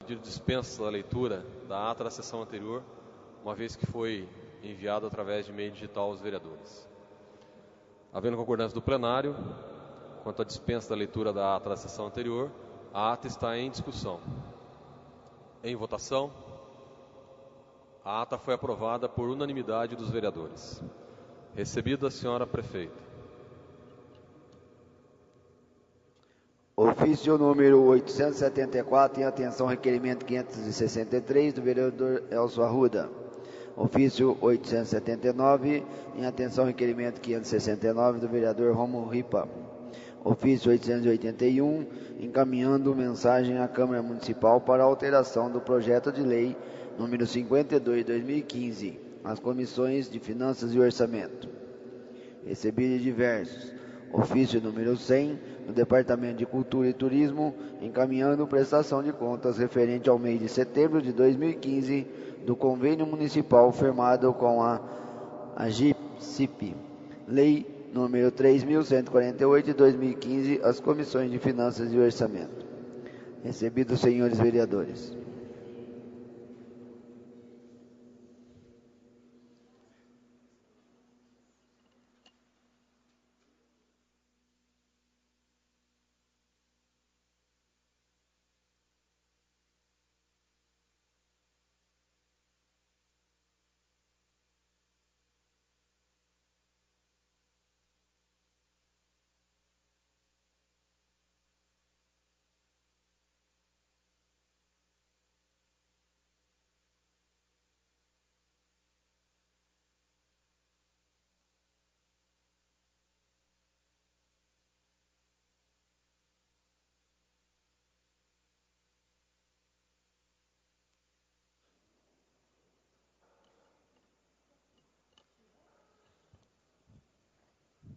Pedir dispensa da leitura da ata da sessão anterior, uma vez que foi enviado através de meio digital aos vereadores. Havendo concordância do plenário, quanto à dispensa da leitura da ata da sessão anterior, a ata está em discussão. Em votação, a ata foi aprovada por unanimidade dos vereadores. Recebida a senhora prefeita. Ofício número 874, em atenção ao requerimento 563, do vereador Elcio Arruda. Ofício 879, em atenção ao requerimento 569, do vereador Romulo Ripa. Ofício 881, encaminhando mensagem à Câmara Municipal para alteração do projeto de lei número 52/2015, às comissões de Finanças e Orçamento. Recebido diversos. Ofício número 100, no Departamento de Cultura e Turismo, encaminhando prestação de contas referente ao mês de setembro de 2015 do convênio municipal firmado com a AGIPSIP, Lei número 3.148 de 2015, às comissões de Finanças e Orçamento. Recebido, senhores vereadores.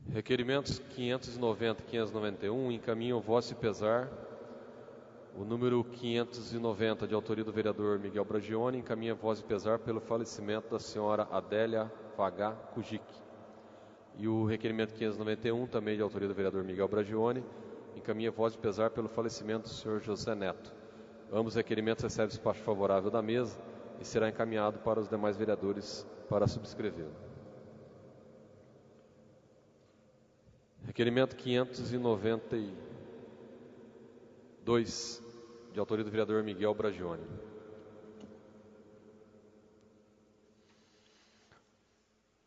Requerimentos 590 e 591 encaminham vosso pesar. O número 590, de autoria do vereador Miguel Bragione, encaminha voz e pesar pelo falecimento da senhora Adélia Fagá Kujic. E o requerimento 591, também de autoria do vereador Miguel Bragione, encaminha voz e pesar pelo falecimento do senhor José Neto. Ambos os requerimentos recebem despacho favorável da mesa e será encaminhado para os demais vereadores para subscrevê-lo. Requerimento 592, de autoria do vereador Miguel Bragione.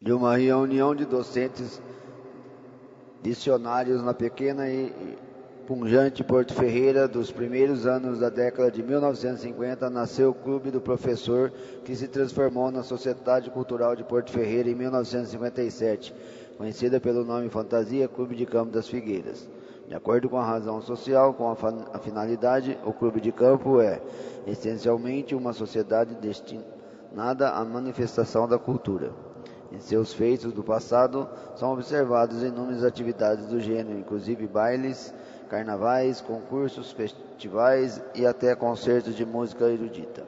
De uma reunião de docentes dicionários na pequena e pujante Porto Ferreira dos primeiros anos da década de 1950, nasceu o Clube do Professor, que se transformou na Sociedade Cultural de Porto Ferreira em 1957, conhecida pelo nome fantasia Clube de Campo das Figueiras. De acordo com a razão social, com a finalidade, o Clube de Campo é, essencialmente, uma sociedade destinada à manifestação da cultura. Em seus feitos do passado, são observadas inúmeras atividades do gênero, inclusive bailes, carnavais, concursos, festivais e até concertos de música erudita.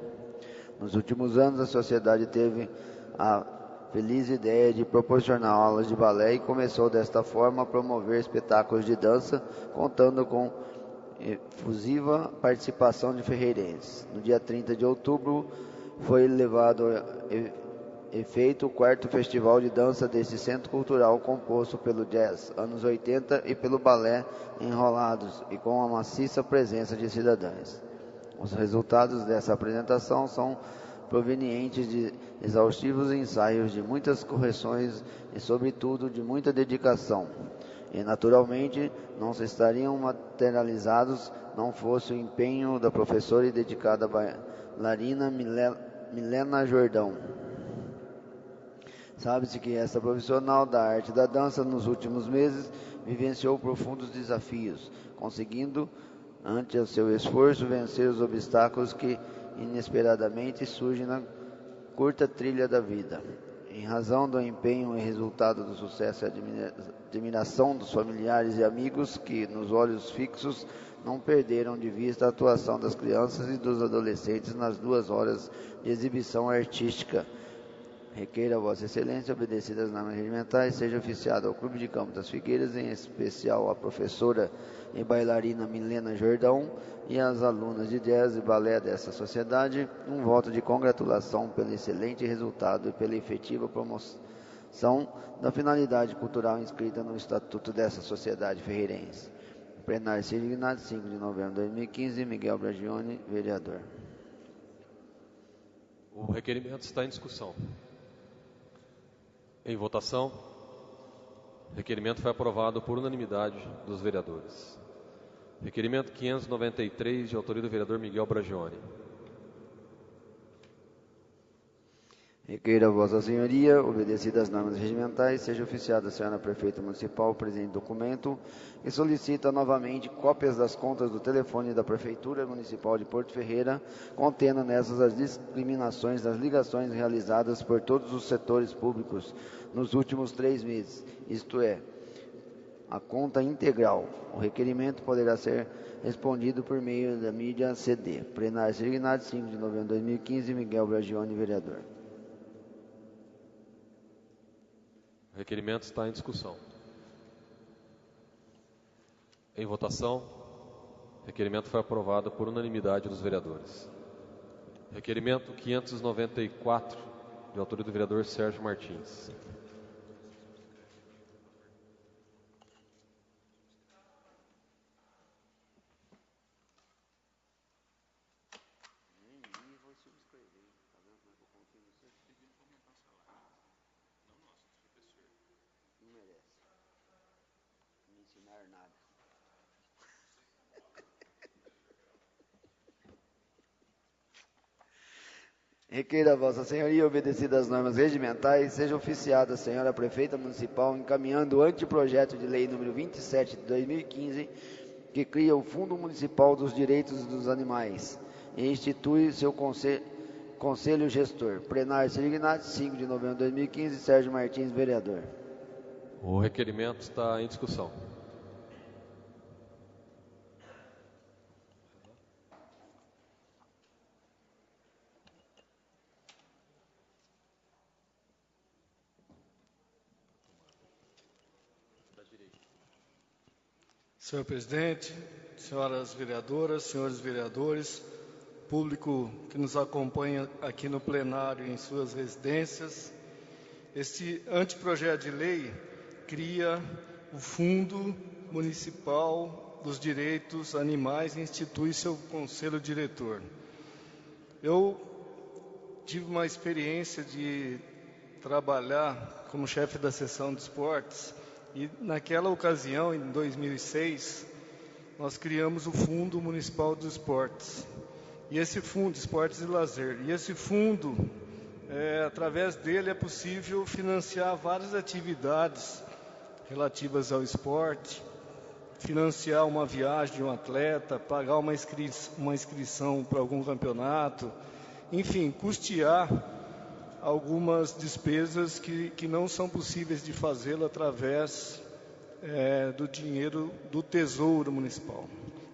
Nos últimos anos, a sociedade teve a feliz ideia de proporcionar aulas de balé e começou desta forma a promover espetáculos de dança, contando com efusiva participação de ferreirenses. No dia 30 de outubro, foi levado a efeito o 4º Festival de Dança deste Centro Cultural, composto pelo jazz, anos 80, e pelo balé Enrolados, e com a maciça presença de cidadãos. Os resultados dessa apresentação são provenientes de exaustivos ensaios, de muitas correções e, sobretudo, de muita dedicação. E, naturalmente, não se estariam materializados não fosse o empenho da professora e dedicada bailarina Milena Jordão. Sabe-se que esta profissional da arte da dança, nos últimos meses, vivenciou profundos desafios, conseguindo, ante o seu esforço, vencer os obstáculos que inesperadamente surgem na curta trilha da vida. Em razão do empenho e resultado do sucesso e admiração dos familiares e amigos que, nos olhos fixos, não perderam de vista a atuação das crianças e dos adolescentes nas 2 horas de exibição artística Requeira a Vossa Excelência, obedecidas as normas regimentais, seja oficiado ao Clube de Campo das Figueiras, em especial à professora e bailarina Milena Jordão e às alunas de jazz e balé dessa sociedade, um voto de congratulação pelo excelente resultado e pela efetiva promoção da finalidade cultural inscrita no Estatuto dessa sociedade ferreirense. Plenário Signado, 5 de novembro de 2015, Miguel Bragione, vereador. O requerimento está em discussão. Em votação, o requerimento foi aprovado por unanimidade dos vereadores. Requerimento 593, de autoria do vereador Miguel Bragione. Requeira a Vossa Senhoria, obedecidas as normas regimentais, seja oficiada a senhora prefeita municipal o presente documento e solicita novamente cópias das contas do telefone da Prefeitura Municipal de Porto Ferreira, contendo nessas as discriminações das ligações realizadas por todos os setores públicos nos últimos 3 meses, isto é, a conta integral. O requerimento poderá ser respondido por meio da mídia CD. Plenário Signado, 5 de novembro de 2015, Miguel Bragione, vereador. O requerimento está em discussão. Em votação, o requerimento foi aprovado por unanimidade dos vereadores. Requerimento 594, de autoria do vereador Sérgio Martins. Requeira a Vossa Senhoria, obedecidas as normas regimentais, seja oficiada a senhora prefeita municipal encaminhando o anteprojeto de lei número 27 de 2015, que cria o Fundo Municipal dos Direitos dos Animais e institui seu conselho gestor. Plenário Signado, 5 de novembro de 2015, Sérgio Martins, vereador. O requerimento está em discussão. Senhor presidente, senhoras vereadoras, senhores vereadores, público que nos acompanha aqui no plenário em suas residências, este anteprojeto de lei cria o Fundo Municipal dos Direitos Animais e institui seu conselho diretor. Eu tive uma experiência de trabalhar como chefe da seção de esportes e naquela ocasião, em 2006, nós criamos o Fundo Municipal dos Esportes. E esse fundo, Esportes e Lazer, e esse fundo, através dele é possível financiar várias atividades relativas ao esporte, financiar uma viagem de um atleta, pagar uma inscrição para algum campeonato, enfim, custear algumas despesas que não são possíveis de fazê-lo através do dinheiro do Tesouro Municipal.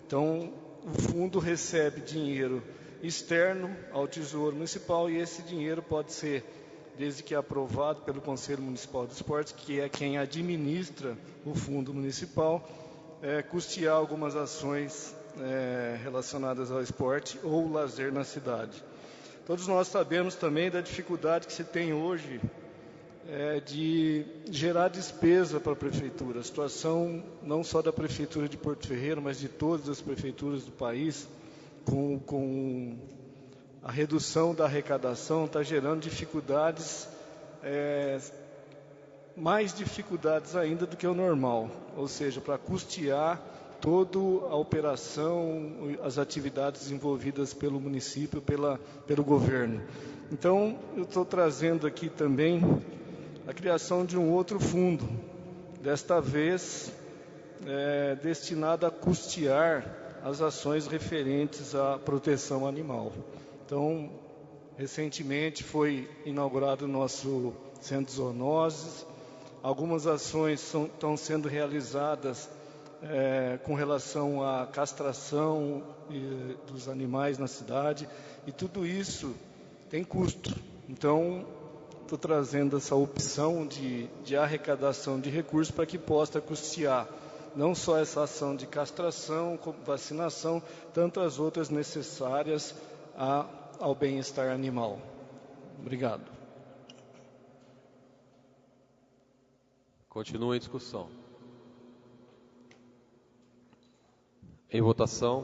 Então, o fundo recebe dinheiro externo ao Tesouro Municipal e esse dinheiro pode ser, desde que aprovado pelo Conselho Municipal de Esportes, que é quem administra o Fundo Municipal, custear algumas ações relacionadas ao esporte ou lazer na cidade. Todos nós sabemos também da dificuldade que se tem hoje de gerar despesa para a Prefeitura. A situação não só da Prefeitura de Porto Ferreira, mas de todas as prefeituras do país, com a redução da arrecadação, está gerando dificuldades, mais dificuldades ainda do que o normal, ou seja, para custear toda a operação, as atividades desenvolvidas pelo município, pelo governo. Então, eu estou trazendo aqui também a criação de um outro fundo, desta vez destinado a custear as ações referentes à proteção animal. Então, recentemente foi inaugurado o nosso Centro de Zoonoses, algumas ações estão sendo realizadas com relação à castração dos animais na cidade, e tudo isso tem custo. Então, estou trazendo essa opção de arrecadação de recursos para que possa custear não só essa ação de castração, vacinação, tantas outras necessárias ao bem-estar animal. Obrigado. Continua em discussão. Em votação,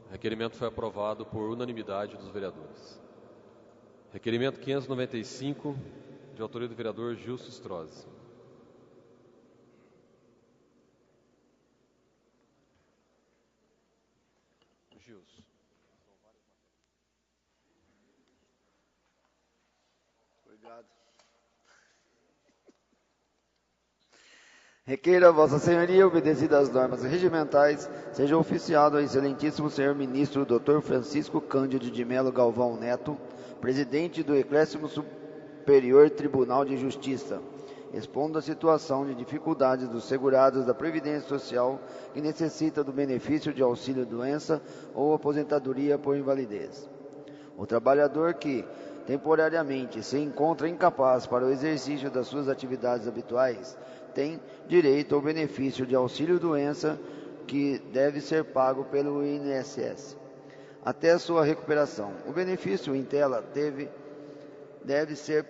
o requerimento foi aprovado por unanimidade dos vereadores. Requerimento 595, de autoria do vereador Gilson Strozzi. Gilson. Obrigado. Requeira, Vossa Senhoria, obedecidas as normas regimentais, seja oficiado ao excelentíssimo senhor ministro Dr. Francisco Cândido de Melo Galvão Neto, presidente do Eclésimo Superior Tribunal de Justiça, expondo a situação de dificuldades dos segurados da Previdência Social que necessita do benefício de auxílio-doença ou aposentadoria por invalidez. O trabalhador que, temporariamente, se encontra incapaz para o exercício das suas atividades habituais, tem direito ao benefício de auxílio-doença que deve ser pago pelo INSS até a sua recuperação. O benefício em tela deve ser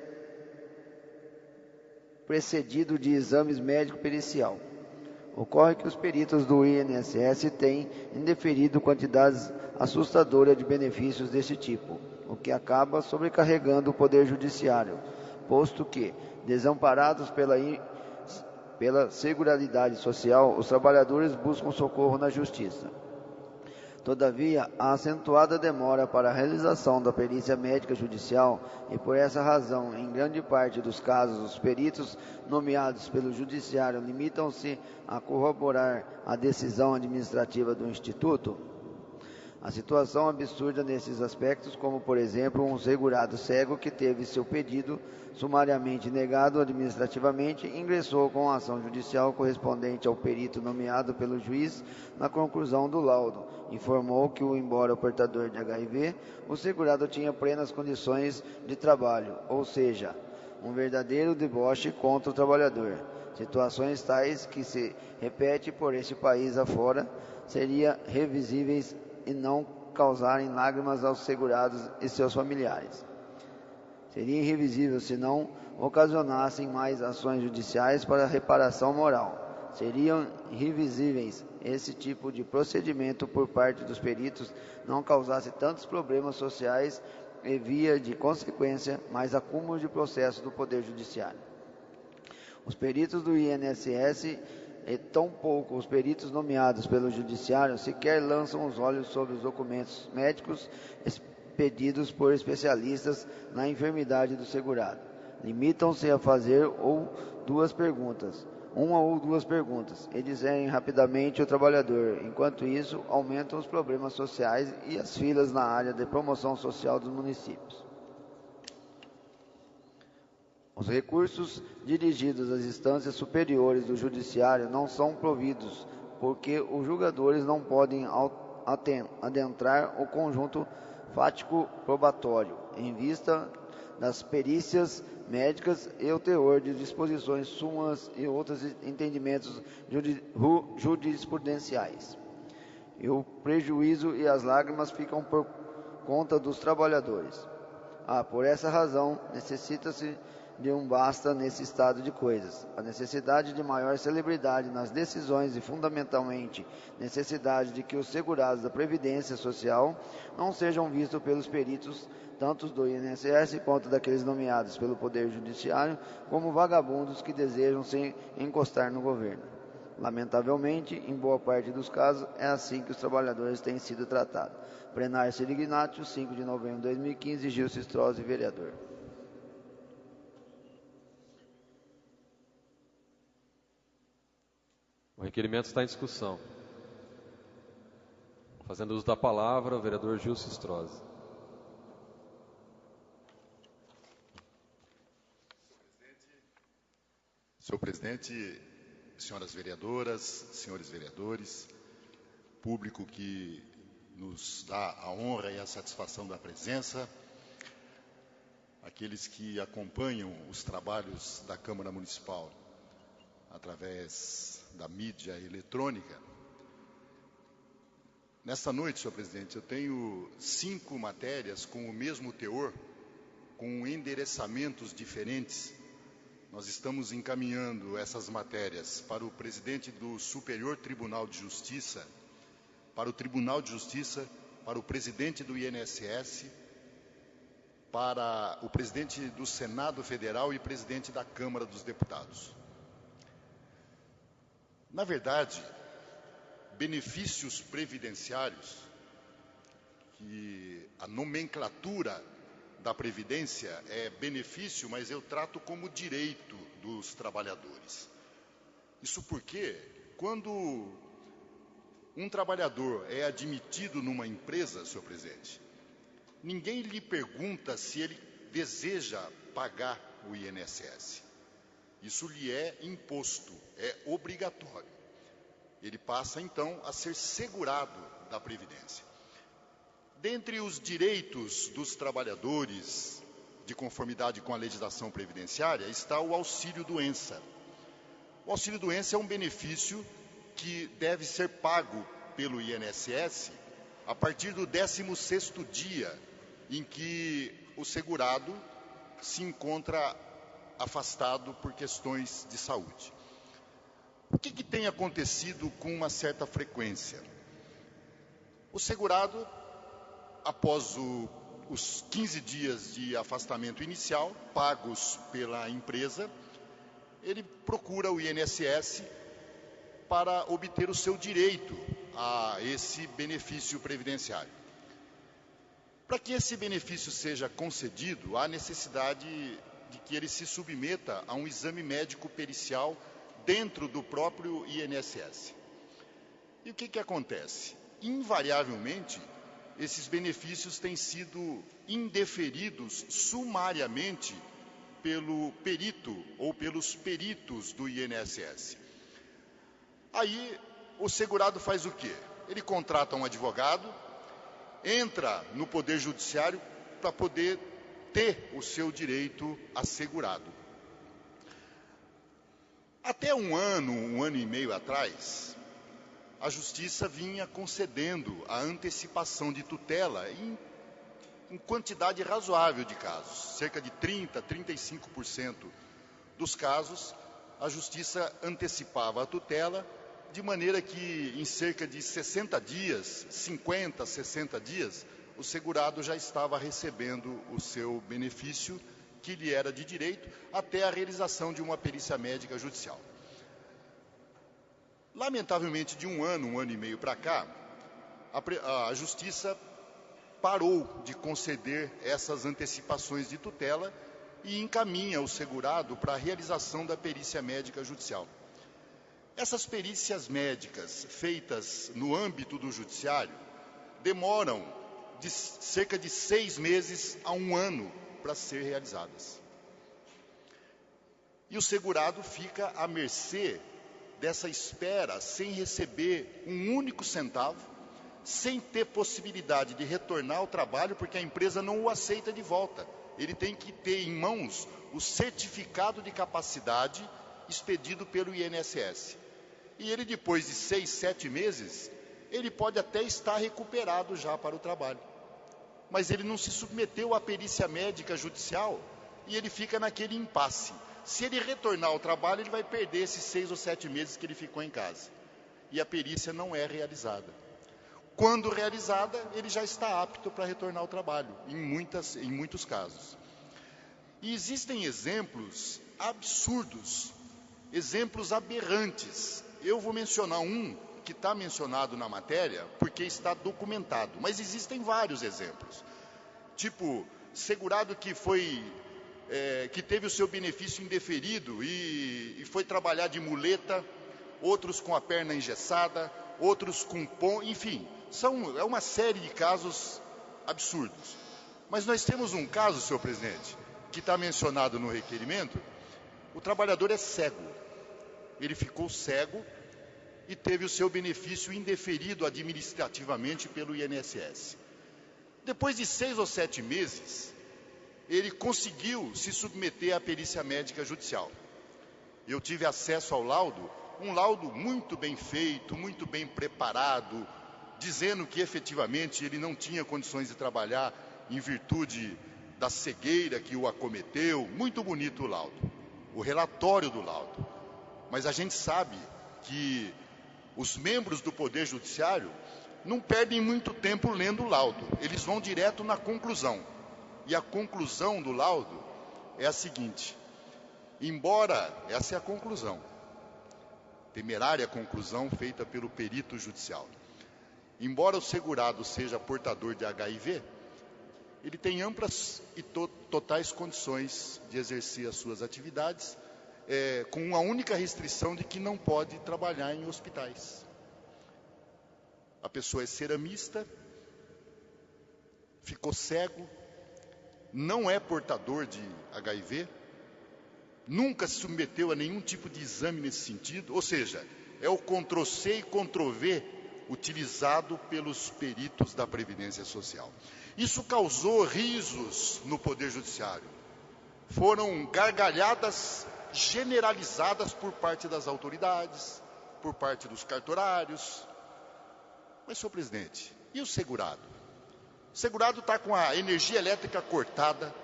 precedido de exames médico-pericial. Ocorre que os peritos do INSS têm indeferido quantidades assustadoras de benefícios desse tipo, o que acaba sobrecarregando o Poder Judiciário, posto que, desamparados pela Seguridade Social, os trabalhadores buscam socorro na Justiça. Todavia, a acentuada demora para a realização da perícia médica judicial e, por essa razão, em grande parte dos casos, os peritos nomeados pelo Judiciário limitam-se a corroborar a decisão administrativa do Instituto. A situação absurda nesses aspectos, como, por exemplo, um segurado cego que teve seu pedido sumariamente negado administrativamente, ingressou com a ação judicial correspondente ao perito nomeado pelo juiz na conclusão do laudo. Informou que, embora portador de HIV, o segurado tinha plenas condições de trabalho, ou seja, um verdadeiro deboche contra o trabalhador. Situações tais que se repete por este país afora seriam revisíveis e não causarem lágrimas aos segurados e seus familiares. Seria irrevisível se não ocasionassem mais ações judiciais para reparação moral. Seriam irrevisíveis esse tipo de procedimento por parte dos peritos não causasse tantos problemas sociais e, via de consequência, mais acúmulo de processos do Poder Judiciário. Os peritos do INSS e tampouco os peritos nomeados pelo Judiciário sequer lançam os olhos sobre os documentos médicos expedidos por especialistas na enfermidade do segurado. Limitam-se a fazer uma ou duas perguntas, e dizerem rapidamente ao trabalhador. Enquanto isso, aumentam os problemas sociais e as filas na área de promoção social dos municípios. Os recursos dirigidos às instâncias superiores do Judiciário não são providos, porque os julgadores não podem adentrar o conjunto fático probatório, em vista das perícias médicas e o teor de disposições, súmulas e outros entendimentos jurisprudenciais. E o prejuízo e as lágrimas ficam por conta dos trabalhadores. Por essa razão, necessita-se de um basta nesse estado de coisas. A necessidade de maior celebridade nas decisões e, fundamentalmente, necessidade de que os segurados da Previdência Social não sejam vistos pelos peritos, tanto do INSS quanto daqueles nomeados pelo Poder Judiciário, como vagabundos que desejam se encostar no governo. Lamentavelmente, em boa parte dos casos, é assim que os trabalhadores têm sido tratados. Plenário Serignatio, 5 de novembro de 2015, Gilson Strozzi, vereador. O requerimento está em discussão. Fazendo uso da palavra, o vereador Gilson Strozzi. Senhor presidente, senhoras vereadoras, senhores vereadores, público que nos dá a honra e a satisfação da presença, aqueles que acompanham os trabalhos da Câmara Municipal através da mídia eletrônica. Nesta noite, senhor presidente, eu tenho 5 matérias com o mesmo teor, com endereçamentos diferentes. Nós estamos encaminhando essas matérias para o presidente do Superior Tribunal de Justiça, para o Tribunal de Justiça, para o presidente do INSS, para o presidente do Senado Federal e presidente da Câmara dos Deputados. Na verdade, benefícios previdenciários, que a nomenclatura da Previdência é benefício, mas eu trato como direito dos trabalhadores. Isso porque, quando um trabalhador é admitido numa empresa, senhor presidente, ninguém lhe pergunta se ele deseja pagar o INSS. Isso lhe é imposto, é obrigatório. Ele passa, então, a ser segurado da Previdência. Dentre os direitos dos trabalhadores, de conformidade com a legislação previdenciária, está o auxílio-doença. O auxílio-doença é um benefício que deve ser pago pelo INSS a partir do 16º dia em que o segurado se encontra afastado por questões de saúde. O que tem acontecido com uma certa frequência? O segurado, após os 15 dias de afastamento inicial, pagos pela empresa, ele procura o INSS para obter o seu direito a esse benefício previdenciário. Para que esse benefício seja concedido, há necessidade de que ele se submeta a um exame médico pericial dentro do próprio INSS. E o que acontece? Invariavelmente, esses benefícios têm sido indeferidos sumariamente pelo perito ou pelos peritos do INSS. Aí, o segurado faz o quê? Ele contrata um advogado, entra no Poder Judiciário para poder ter o seu direito assegurado. Até um ano e meio atrás, a Justiça vinha concedendo a antecipação de tutela em quantidade razoável de casos. Cerca de 30%, 35% dos casos, a Justiça antecipava a tutela, de maneira que em cerca de 60 dias, 50, 60 dias, o segurado já estava recebendo o seu benefício, que lhe era de direito, até a realização de uma perícia médica judicial. Lamentavelmente, de um ano e meio para cá, a Justiça parou de conceder essas antecipações de tutela e encaminha o segurado para a realização da perícia médica judicial. Essas perícias médicas feitas no âmbito do judiciário demoram de cerca de 6 meses a 1 ano para ser realizadas. E o segurado fica à mercê dessa espera, sem receber um único centavo, sem ter possibilidade de retornar ao trabalho, porque a empresa não o aceita de volta. Ele tem que ter em mãos o certificado de capacidade expedido pelo INSS. E ele, depois de 6, 7 meses, ele pode até estar recuperado já para o trabalho. Mas ele não se submeteu à perícia médica judicial e ele fica naquele impasse. Se ele retornar ao trabalho, ele vai perder esses 6 ou 7 meses que ele ficou em casa. E a perícia não é realizada. Quando realizada, ele já está apto para retornar ao trabalho, em muitos casos. E existem exemplos absurdos, exemplos aberrantes. Eu vou mencionar um que está mencionado na matéria, porque está documentado, mas existem vários exemplos. Tipo, segurado que teve o seu benefício indeferido e foi trabalhar de muleta, outros com a perna engessada, outros com enfim, é uma série de casos absurdos. Mas nós temos um caso, senhor presidente, que está mencionado no requerimento. O trabalhador é cego. Ele ficou cego e teve o seu benefício indeferido administrativamente pelo INSS. Depois de 6 ou 7 meses, ele conseguiu se submeter à perícia médica judicial. Eu tive acesso ao laudo, um laudo muito bem feito, muito bem preparado, dizendo que efetivamente ele não tinha condições de trabalhar em virtude da cegueira que o acometeu. Muito bonito o laudo, o relatório do laudo. Mas a gente sabe que os membros do Poder Judiciário não perdem muito tempo lendo o laudo, eles vão direto na conclusão. E a conclusão do laudo é a seguinte: embora, essa é a conclusão, temerária conclusão feita pelo perito judicial, embora o segurado seja portador de HIV, ele tem amplas e totais condições de exercer as suas atividades, com uma única restrição de que não pode trabalhar em hospitais. A pessoa é ceramista, ficou cego, não é portador de HIV, nunca se submeteu a nenhum tipo de exame nesse sentido, ou seja, é o Ctrl+C e Ctrl+V utilizado pelos peritos da Previdência Social. Isso causou risos no Poder Judiciário. Foram gargalhadas generalizadas por parte das autoridades, por parte dos cartorários. Mas, senhor presidente, e o segurado? O segurado está com a energia elétrica cortada,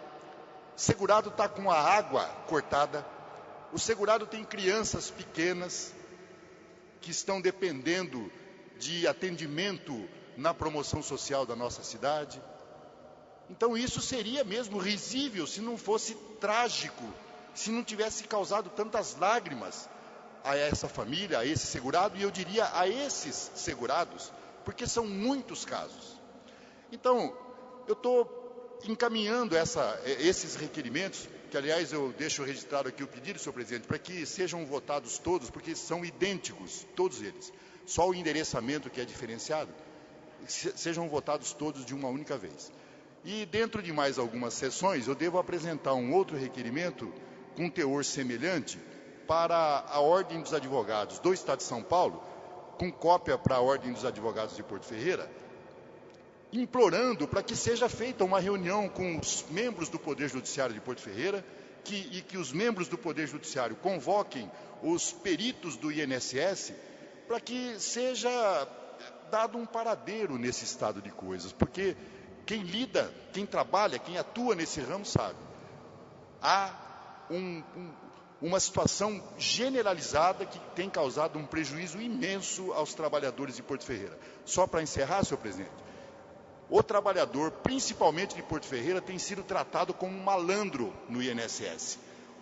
o segurado está com a água cortada, o segurado tem crianças pequenas que estão dependendo de atendimento na promoção social da nossa cidade. Então isso seria mesmo risível se não fosse trágico, se não tivesse causado tantas lágrimas a essa família, a esse segurado, e eu diria a esses segurados, porque são muitos casos. Então, eu estou encaminhando esses requerimentos, que aliás eu deixo registrado aqui o pedido, senhor presidente, para que sejam votados todos, porque são idênticos, todos eles. Só o endereçamento que é diferenciado, sejam votados todos de uma única vez. E dentro de mais algumas sessões, eu devo apresentar um outro requerimento com teor semelhante para a Ordem dos Advogados do Estado de São Paulo, com cópia para a Ordem dos Advogados de Porto Ferreira, implorando para que seja feita uma reunião com os membros do Poder Judiciário de Porto Ferreira e que os membros do Poder Judiciário convoquem os peritos do INSS para que seja dado um paradeiro nesse estado de coisas, porque quem lida, quem trabalha, quem atua nesse ramo sabe. Há uma situação generalizada que tem causado um prejuízo imenso aos trabalhadores de Porto Ferreira. Só para encerrar, senhor presidente, o trabalhador, principalmente de Porto Ferreira, tem sido tratado como um malandro no INSS.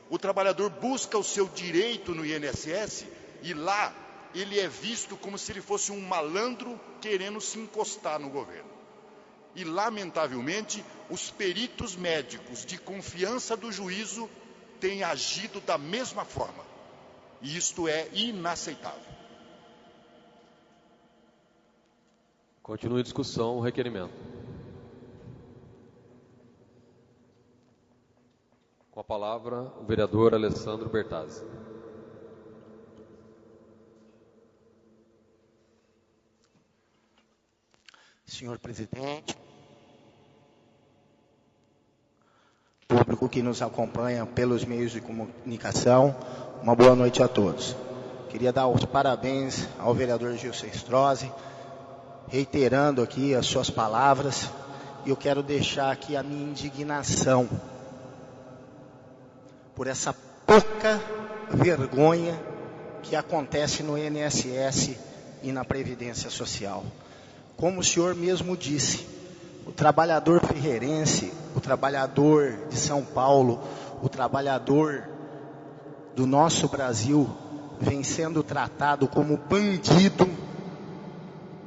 O trabalhador busca o seu direito no INSS e lá ele é visto como se ele fosse um malandro querendo se encostar no governo. E, lamentavelmente, os peritos médicos de confiança do juízo têm agido da mesma forma. E isto é inaceitável. Continue a discussão, o requerimento. Com a palavra, o vereador Alessandro Bertazzi. Senhor presidente, público que nos acompanha pelos meios de comunicação, uma boa noite a todos. Queria dar os parabéns ao vereador Gilson Strozzi, reiterando aqui as suas palavras, e eu quero deixar aqui a minha indignação por essa pouca vergonha que acontece no INSS e na Previdência Social. Como o senhor mesmo disse, o trabalhador ferreirense, o trabalhador de São Paulo, o trabalhador do nosso Brasil vem sendo tratado como bandido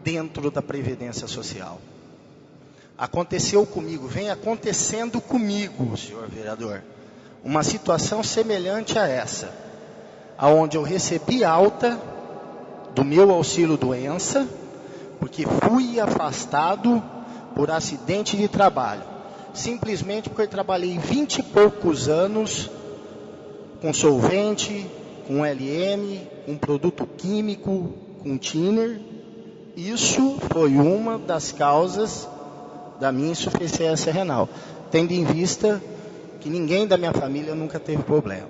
dentro da Previdência Social. Aconteceu comigo, vem acontecendo comigo, senhor vereador, uma situação semelhante a essa, aonde eu recebi alta do meu auxílio-doença, porque fui afastado por acidente de trabalho, simplesmente porque eu trabalhei 20 e poucos anos com solvente, com LM, com produto químico, com thinner. Isso foi uma das causas da minha insuficiência renal, tendo em vista que ninguém da minha família nunca teve problema.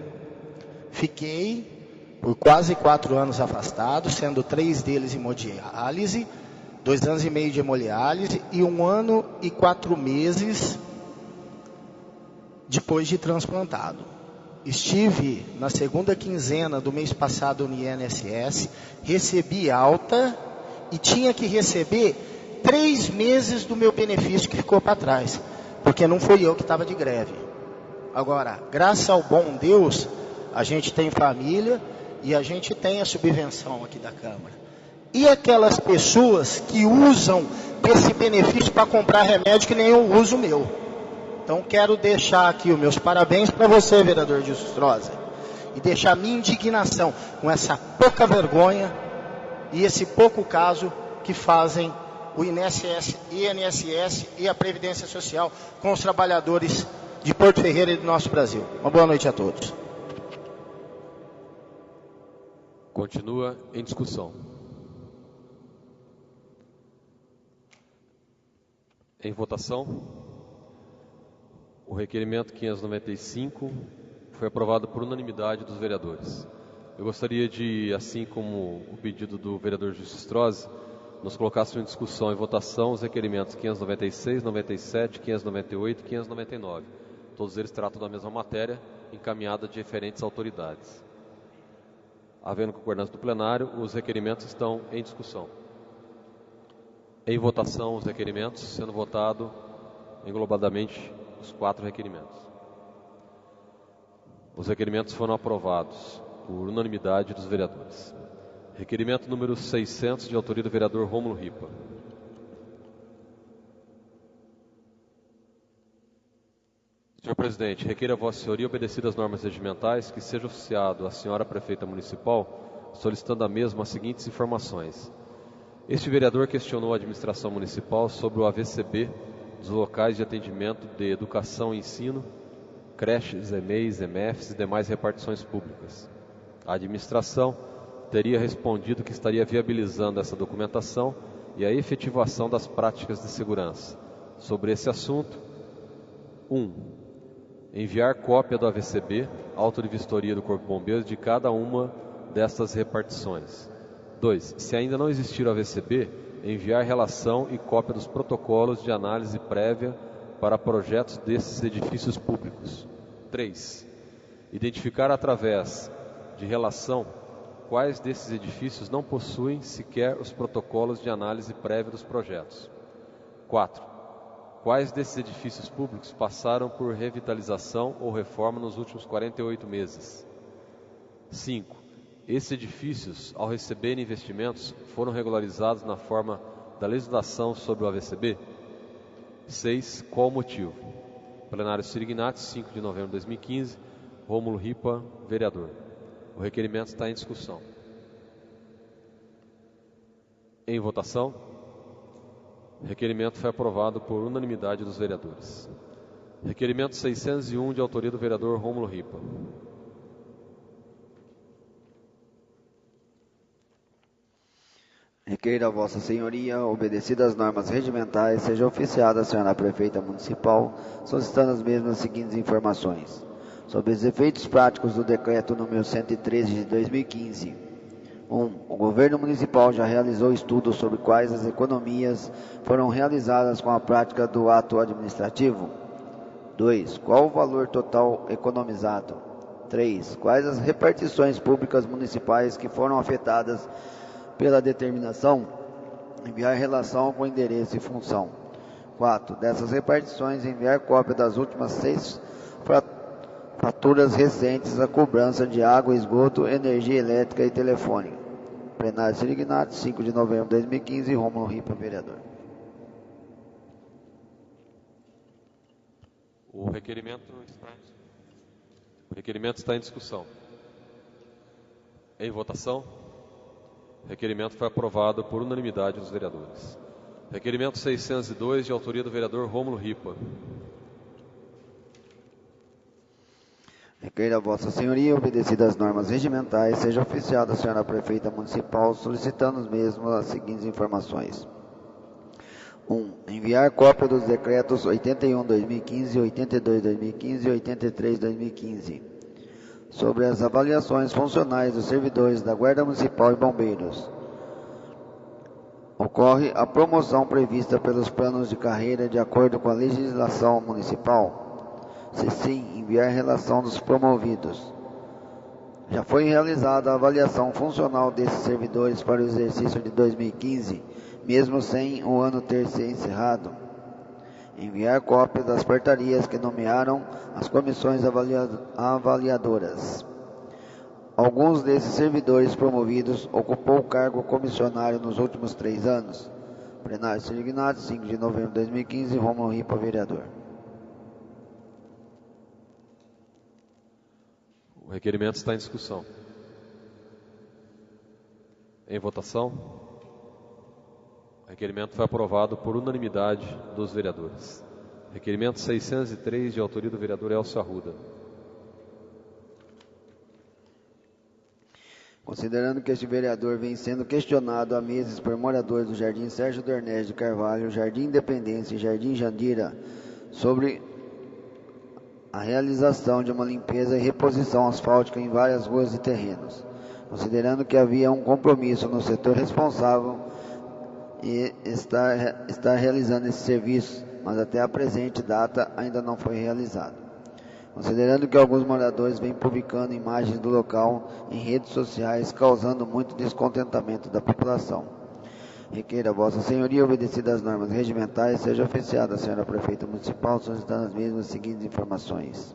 Fiquei por quase 4 anos afastado, sendo 3 deles hemodiálise, 2 anos e meio de hemodiálise e 1 ano e 4 meses depois de transplantado. Estive na segunda quinzena do mês passado no INSS, recebi alta e tinha que receber 3 meses do meu benefício que ficou para trás, porque não fui eu que estava de greve. Agora, graças ao bom Deus, a gente tem família e a gente tem a subvenção aqui da Câmara. E aquelas pessoas que usam esse benefício para comprar remédio que nem eu uso o meu? Então quero deixar aqui os meus parabéns para você, vereador Justrosa, e deixar minha indignação com essa pouca vergonha e esse pouco caso que fazem o INSS e a Previdência Social com os trabalhadores de Porto Ferreira e do nosso Brasil. Uma boa noite a todos. Continua em discussão. Em votação. O requerimento 595 foi aprovado por unanimidade dos vereadores. Eu gostaria de, assim como o pedido do vereador Justrosa, nós colocássemos em discussão e votação os requerimentos 596, 97, 598 e 599. Todos eles tratam da mesma matéria, encaminhada de diferentes autoridades. Havendo concordância do plenário, os requerimentos estão em discussão. Em votação os requerimentos, sendo votado englobadamente os 4 requerimentos. Os requerimentos foram aprovados por unanimidade dos vereadores. Requerimento número 600, de autoria do vereador Rômulo Ripa. Senhor presidente, requeiro a Vossa Senhoria, obedecidas as normas regimentais, que seja oficiado à senhora prefeita municipal, solicitando a mesma as seguintes informações. Este vereador questionou a administração municipal sobre o AVCB dos locais de atendimento de educação e ensino, creches, EMEIs, EMEFs e demais repartições públicas. A administração teria respondido que estaria viabilizando essa documentação e a efetivação das práticas de segurança. Sobre esse assunto, 1. Enviar cópia do AVCB, auto de vistoria do Corpo de Bombeiros, de cada uma destas repartições. 2. Se ainda não existir o AVCB, enviar relação e cópia dos protocolos de análise prévia para projetos desses edifícios públicos. 3. Identificar através de relação quais desses edifícios não possuem sequer os protocolos de análise prévia dos projetos. 4. Quais desses edifícios públicos passaram por revitalização ou reforma nos últimos 48 meses? 5. Esses edifícios, ao receberem investimentos, foram regularizados na forma da legislação sobre o AVCB? 6. Qual o motivo? Plenário Sirignati, 5 de novembro de 2015, Rômulo Ripa, vereador. O requerimento está em discussão. Em votação. O requerimento foi aprovado por unanimidade dos vereadores. Requerimento 601, de autoria do vereador Rômulo Ripa. Requeiro a Vossa Senhoria, obedecidas as normas regimentais, seja oficiada a senhora prefeita municipal, solicitando as mesmas seguintes informações. Sobre os efeitos práticos do decreto número 113 de 2015. 1. O governo municipal já realizou estudos sobre quais as economias foram realizadas com a prática do ato administrativo. 2. Qual o valor total economizado? 3. Quais as repartições públicas municipais que foram afetadas pela determinação, enviar relação com endereço e função. 4. Dessas repartições, enviar cópia das últimas 6 faturas recentes à cobrança de água, esgoto, energia elétrica e telefone. Plenário Sirignati, 5 de novembro de 2015, Rômulo Ripa, vereador. O requerimento está em discussão. Em votação. O requerimento foi aprovado por unanimidade dos vereadores. Requerimento 602, de autoria do vereador Rômulo Ripa. Requeiro a Vossa Senhoria, obedecidas as normas regimentais, seja oficiada a senhora prefeita municipal, solicitando os mesmos as seguintes informações. 1. Enviar cópia dos decretos 81/2015, 82/2015 e 83/2015 sobre as avaliações funcionais dos servidores da Guarda Municipal e Bombeiros. Ocorre a promoção prevista pelos planos de carreira de acordo com a legislação municipal? Se sim, enviar relação dos promovidos. Já foi realizada a avaliação funcional desses servidores para o exercício de 2015, mesmo sem o ano ter se encerrado. Enviar cópias das portarias que nomearam as comissões avaliadoras. Alguns desses servidores promovidos ocupou o cargo comissionário nos últimos 3 anos. Plenário Sirignati, 5 de novembro de 2015, Rômulo Ripa, vereador. O requerimento está em discussão. Em votação. O requerimento foi aprovado por unanimidade dos vereadores. Requerimento 603, de autoria do vereador Elcio Arruda. Considerando que este vereador vem sendo questionado há meses por moradores do Jardim Sérgio Dornelles de Carvalho, Jardim Independência e Jardim Jandira sobre a realização de uma limpeza e reposição asfáltica em várias ruas e terrenos. Considerando que havia um compromisso no setor responsável e está realizando esse serviço, mas até a presente data ainda não foi realizado. Considerando que alguns moradores vêm publicando imagens do local em redes sociais, causando muito descontentamento da população. Requeira Vossa Senhoria, obedecidas as normas regimentais, seja oficiada a senhora Prefeita Municipal, solicitando as mesmas seguintes informações.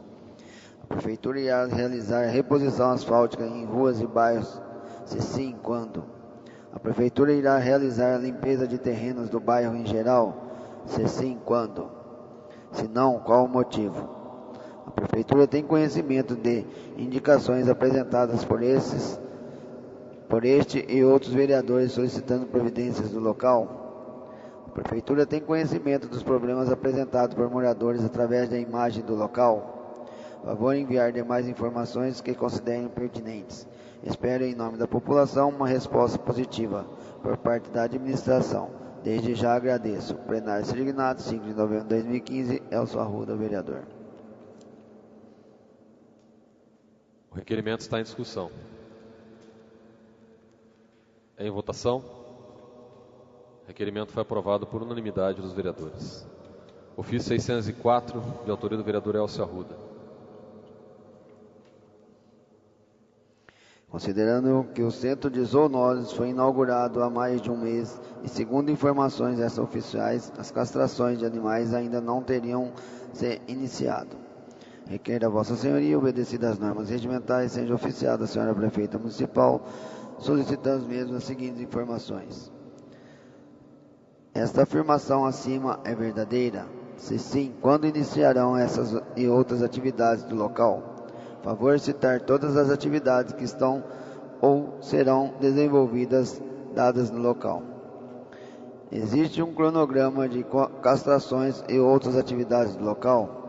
A Prefeitura irá realizar reposição asfáltica em ruas e bairros, se sim, quando? A Prefeitura irá realizar a limpeza de terrenos do bairro em geral, se sim, quando? Se não, qual o motivo? A Prefeitura tem conhecimento de indicações apresentadas por este e outros vereadores solicitando providências do local? A Prefeitura tem conhecimento dos problemas apresentados por moradores através da imagem do local? Favor enviar demais informações que considerem pertinentes. Espero, em nome da população, uma resposta positiva por parte da administração. Desde já agradeço. Plenário Sirignati, 5 de novembro de 2015, Elcio Arruda, vereador. O requerimento está em discussão. Em votação. O requerimento foi aprovado por unanimidade dos vereadores. Ofício 604, de autoria do vereador Elcio Arruda. Considerando que o Centro de Zoonoses foi inaugurado há mais de um mês e, segundo informações extraoficiais, as castrações de animais ainda não teriam se iniciado. Requer a Vossa Senhoria, obedecidas as normas regimentais, seja oficiada a senhora Prefeita Municipal, solicitando mesmo as seguintes informações. Esta afirmação acima é verdadeira? Se sim, quando iniciarão essas e outras atividades do local? Favor citar todas as atividades que estão ou serão desenvolvidas dadas no local. Existe um cronograma de castrações e outras atividades do local?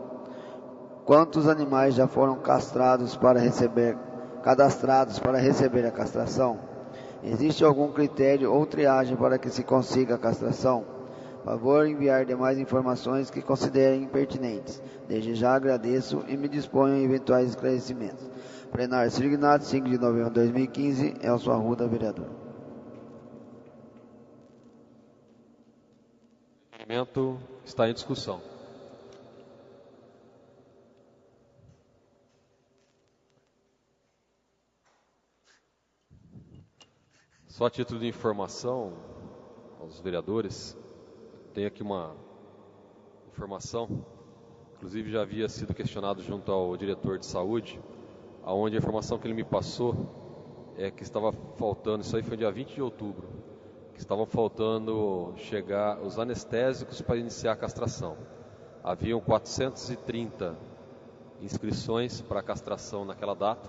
Quantos animais já foram cadastrados para receber a castração? Existe algum critério ou triagem para que se consiga a castração? Favor enviar demais informações que considerem pertinentes. Desde já agradeço e me disponho em eventuais esclarecimentos. Plenário Sirignati, 5 de novembro de 2015, Elcio Arruda, vereador. O requerimento está em discussão. Só a título de informação aos vereadores, tem aqui uma informação, inclusive já havia sido questionado junto ao diretor de saúde, aonde a informação que ele me passou é que estava faltando, isso aí foi dia 20 de outubro, que estavam faltando chegar os anestésicos para iniciar a castração. Haviam 430 inscrições para a castração naquela data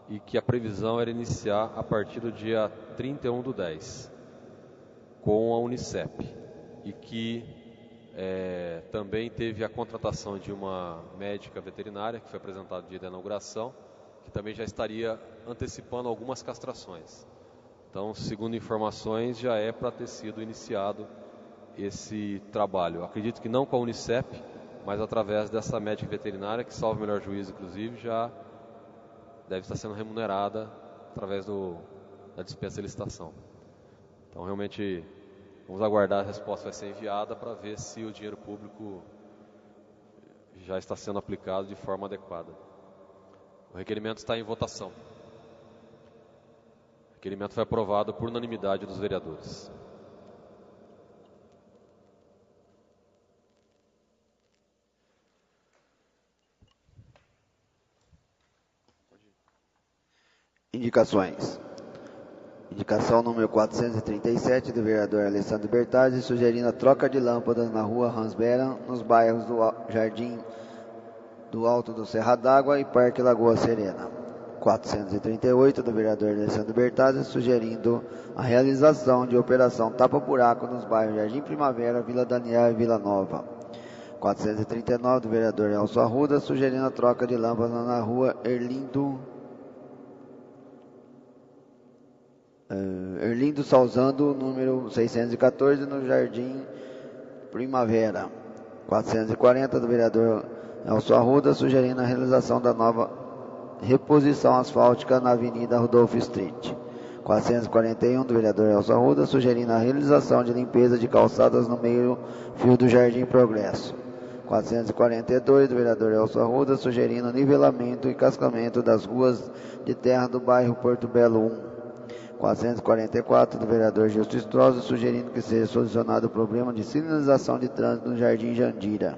e que a previsão era iniciar a partir do dia 31/10 com a Unicep. E que também teve a contratação de uma médica veterinária, que foi apresentada no dia da inauguração, que também já estaria antecipando algumas castrações. Então, segundo informações, já é para ter sido iniciado esse trabalho. Acredito que não com a Unicep, mas através dessa médica veterinária, que, salvo o melhor juízo, inclusive, já deve estar sendo remunerada através da dispensa de licitação. Então, realmente, vamos aguardar, a resposta vai ser enviada para ver se o dinheiro público já está sendo aplicado de forma adequada. O requerimento está em votação. O requerimento foi aprovado por unanimidade dos vereadores. Indicações. Indicação número 437 do vereador Alessandro Bertazzi, sugerindo a troca de lâmpadas na rua Hans Beran, nos bairros do Jardim do Alto do Serra d'Água e Parque Lagoa Serena. 438 do vereador Alessandro Bertazzi, sugerindo a realização de operação tapa-buraco nos bairros Jardim Primavera, Vila Daniel e Vila Nova. 439 do vereador Elcio Arruda, sugerindo a troca de lâmpadas na rua Erlindo Salzando, número 614, no Jardim Primavera. 440 do vereador Elcio Arruda, sugerindo a realização da nova reposição asfáltica na Avenida Rodolfo Street. 441 do vereador Elcio Arruda, sugerindo a realização de limpeza de calçadas no meio-fio do Jardim Progresso. 442 do vereador Elcio Arruda, sugerindo nivelamento e cascamento das ruas de terra do bairro Porto Belo 1. 444 do vereador Gilson Strozzi, sugerindo que seja solucionado o problema de sinalização de trânsito no Jardim Jandira.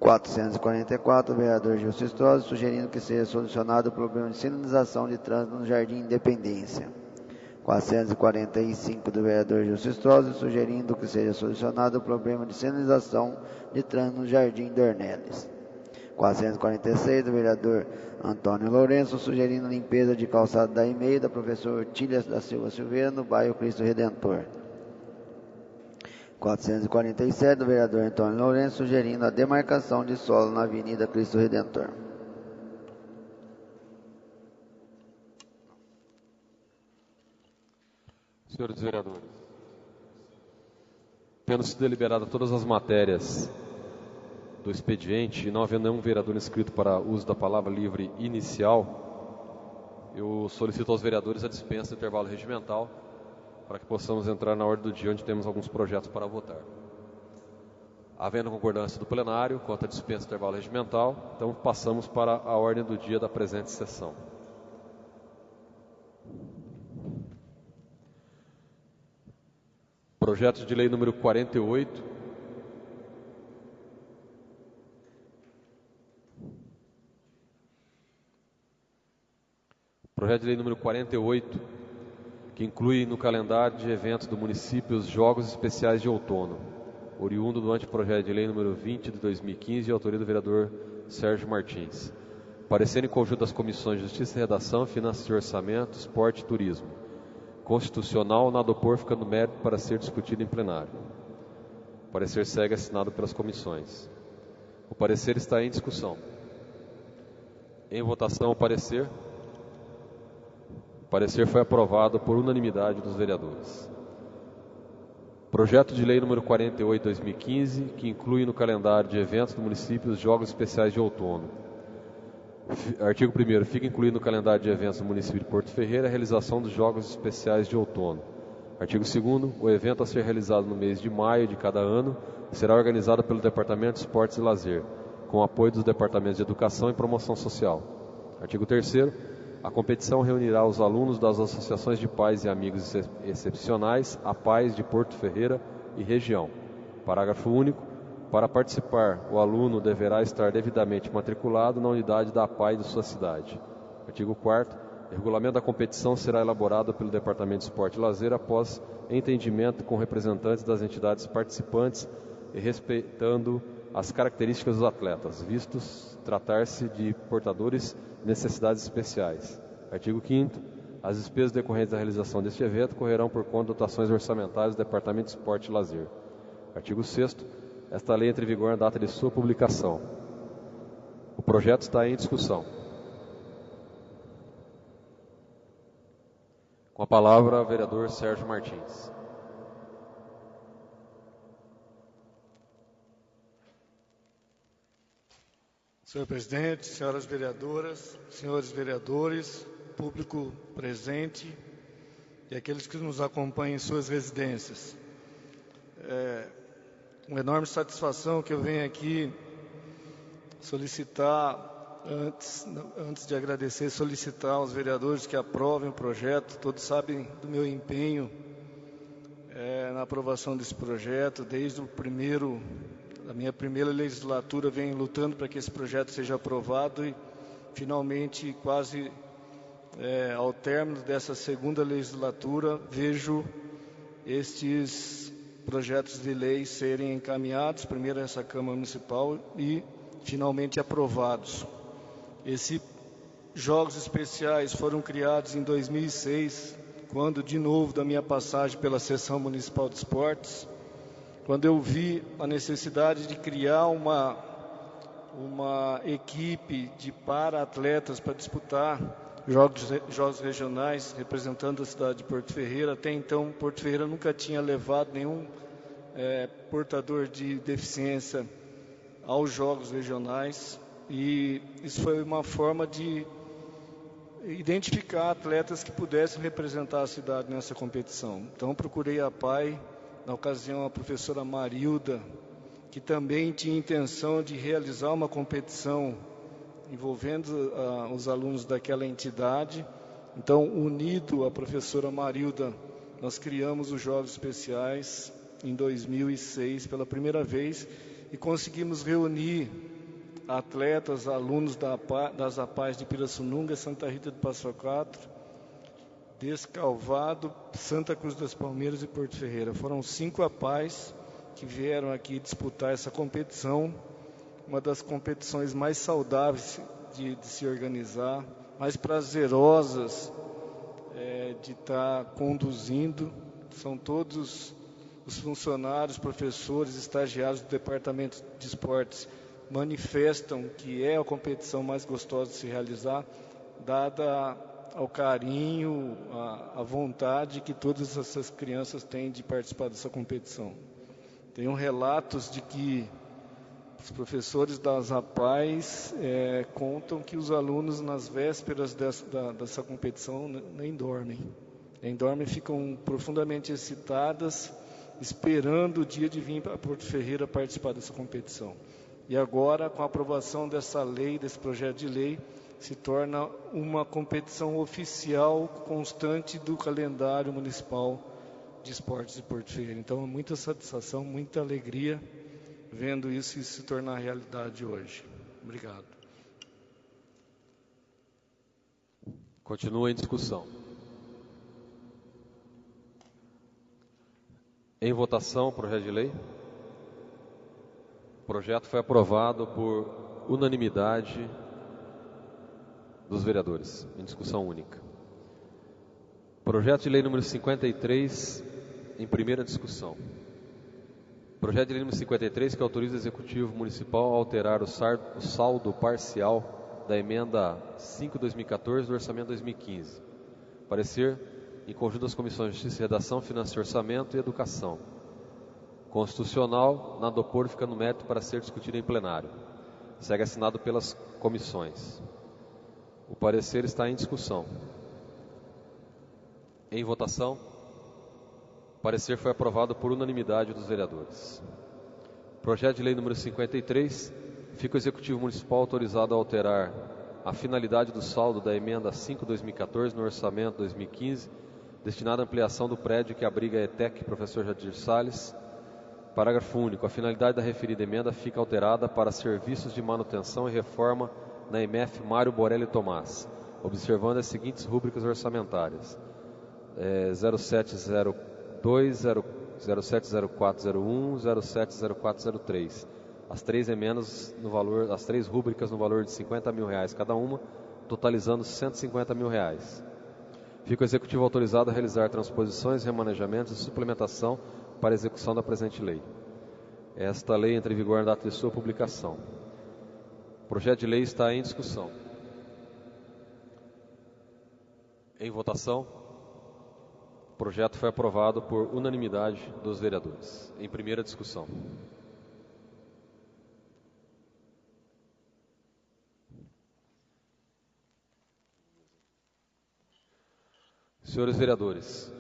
444 do vereador Gilson Strozzi, sugerindo que seja solucionado o problema de sinalização de trânsito no Jardim Independência. 445 do vereador Gilson Strozzi, sugerindo que seja solucionado o problema de sinalização de trânsito no Jardim Dornelles. 446 do vereador Antônio Lourenço, sugerindo limpeza de calçada da e-mail da professora Ortília da Silva Silveira, no bairro Cristo Redentor. 447 do vereador Antônio Lourenço, sugerindo a demarcação de solo na Avenida Cristo Redentor. Senhores vereadores, tendo sido deliberadas todas as matérias do expediente e não havendo nenhum vereador inscrito para uso da palavra livre inicial, eu solicito aos vereadores a dispensa do intervalo regimental para que possamos entrar na ordem do dia, onde temos alguns projetos para votar. Havendo concordância do plenário quanto à dispensa do intervalo regimental, então passamos para a ordem do dia da presente sessão. Projeto de lei número 48, projeto de lei número 48, que inclui no calendário de eventos do município os Jogos Especiais de Outono, oriundo do anteprojeto de lei número 20 de 2015, de autoria do vereador Sérgio Martins. Parecer em conjunto das comissões de Justiça e Redação, Finanças e Orçamento, Esporte e Turismo. Constitucional, nada opor, fica no mérito para ser discutido em plenário. O parecer segue assinado pelas comissões. O parecer está em discussão. Em votação, o parecer. O parecer foi aprovado por unanimidade dos vereadores. Projeto de lei número 48 de 2015, que inclui no calendário de eventos do município os Jogos Especiais de Outono. Artigo 1º. Fica incluído no calendário de eventos do município de Porto Ferreira a realização dos Jogos Especiais de Outono. Artigo 2º. O evento a ser realizado no mês de maio de cada ano será organizado pelo Departamento de Esportes e Lazer, com apoio dos Departamentos de Educação e Promoção Social. Artigo 3º. A competição reunirá os alunos das associações de pais e amigos excepcionais, APAES de Porto Ferreira e região. Parágrafo único. Para participar, o aluno deverá estar devidamente matriculado na unidade da APAE de sua cidade. Artigo 4º. O regulamento da competição será elaborado pelo Departamento de Esporte e Lazer após entendimento com representantes das entidades participantes e respeitando as características dos atletas, vistos tratar-se de portadores de necessidades especiais. Artigo 5º. As despesas decorrentes da realização deste evento correrão por conta de dotações orçamentárias do Departamento de Esporte e Lazer. Artigo 6º. Esta lei entra em vigor na data de sua publicação. O projeto está em discussão. Com a palavra, o vereador Sérgio Martins. Senhor presidente, senhoras vereadoras, senhores vereadores, público presente e aqueles que nos acompanham em suas residências. É uma enorme satisfação que eu venho aqui solicitar, antes de agradecer, solicitar aos vereadores que aprovem o projeto. Todos sabem do meu empenho na aprovação desse projeto. Desde a minha primeira legislatura, venho lutando para que esse projeto seja aprovado e, finalmente, quase ao término dessa segunda legislatura, vejo estes projetos de lei serem encaminhados, primeiro a essa Câmara Municipal e, finalmente, aprovados. Esses Jogos Especiais foram criados em 2006, quando, de novo, da minha passagem pela Seção Municipal de Esportes, quando eu vi a necessidade de criar uma equipe de para-atletas para disputar jogos regionais, representando a cidade de Porto Ferreira. Até então, Porto Ferreira nunca tinha levado nenhum portador de deficiência aos jogos regionais, e isso foi uma forma de identificar atletas que pudessem representar a cidade nessa competição. Então, procurei a PAI, na ocasião a professora Marilda, que também tinha intenção de realizar uma competição envolvendo os alunos daquela entidade. Então, unido à professora Marilda, nós criamos os Jogos Especiais em 2006 pela primeira vez e conseguimos reunir atletas, alunos das APAES de Pirassununga, Santa Rita do Passa Quatro, Descalvado, Santa Cruz das Palmeiras e Porto Ferreira. Foram 5 APAES que vieram aqui disputar essa competição, uma das competições mais saudáveis de se organizar, mais prazerosas de estar conduzindo. São todos os funcionários, professores, estagiários do Departamento de Esportes manifestam que é a competição mais gostosa de se realizar, dada ao carinho, à vontade que todas essas crianças têm de participar dessa competição. Tenho relatos de que os professores das APAES contam que os alunos, nas vésperas dessa competição, nem dormem. Nem dormem, ficam profundamente excitadas, esperando o dia de vir para Porto Ferreira participar dessa competição. E agora, com a aprovação dessa lei, desse projeto de lei, se torna uma competição oficial constante do calendário municipal de esportes de Porto Ferreira. Então, muita satisfação, muita alegria vendo isso se tornar realidade hoje. Obrigado. Continua em discussão. Em votação, projeto de lei. O projeto foi aprovado por unanimidade dos vereadores, em discussão única. Projeto de lei número 53, em primeira discussão. Projeto de lei número 53, que autoriza o Executivo Municipal a alterar o saldo parcial da emenda 5/2014 do Orçamento 2015. Parecer em conjunto das Comissões de Justiça e Redação, Finanças e Orçamento e Educação. Constitucional, nada opor, fica no mérito para ser discutido em plenário. Segue assinado pelas comissões. O parecer está em discussão. Em votação, o parecer foi aprovado por unanimidade dos vereadores. Projeto de lei número 53, fica o Executivo Municipal autorizado a alterar a finalidade do saldo da emenda 5/2014 no Orçamento 2015, destinada à ampliação do prédio que abriga a ETEC, professor Jadir Salles. Parágrafo único. A finalidade da referida emenda fica alterada para serviços de manutenção e reforma na EMF Mário Borelli Tomás, observando as seguintes rúbricas orçamentárias: 0702, 070401, 070403. As 3 emendas no valor, as 3 rúbricas no valor de R$50 mil cada uma, totalizando R$150 mil. Fica o Executivo autorizado a realizar transposições, remanejamentos e suplementação para a execução da presente lei. Esta lei entra em vigor na data de sua publicação. O projeto de lei está em discussão. Em votação, o projeto foi aprovado por unanimidade dos vereadores. Em primeira discussão. Senhores vereadores,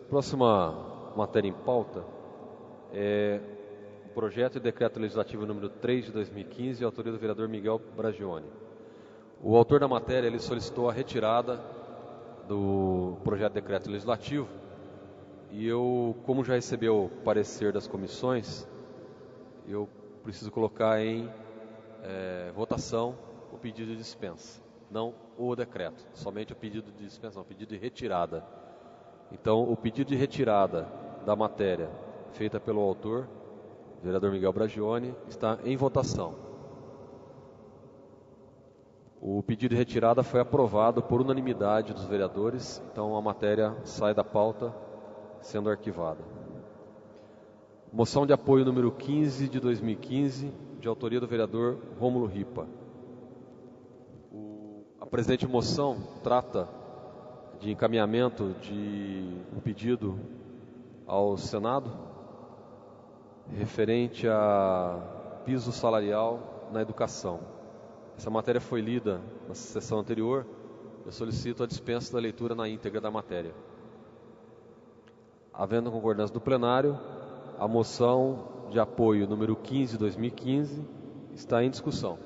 próxima matéria em pauta é o projeto de decreto legislativo número 3 de 2015, autoria do vereador Miguel Bragioni. O autor da matéria ele solicitou a retirada do projeto de decreto legislativo e eu, como já recebeu o parecer das comissões, eu preciso colocar em votação o pedido de dispensa, não o decreto, somente o pedido de dispensa, não, o pedido de retirada. Então, o pedido de retirada da matéria feita pelo autor, o vereador Miguel Bragioni, está em votação. O pedido de retirada foi aprovado por unanimidade dos vereadores, então a matéria sai da pauta, sendo arquivada. Moção de apoio número 15 de 2015, de autoria do vereador Rômulo Ripa. A presente moção trata de encaminhamento de um pedido ao Senado referente a piso salarial na educação. Essa matéria foi lida na sessão anterior, eu solicito a dispensa da leitura na íntegra da matéria. Havendo concordância do plenário, a moção de apoio número 15 de 2015 está em discussão.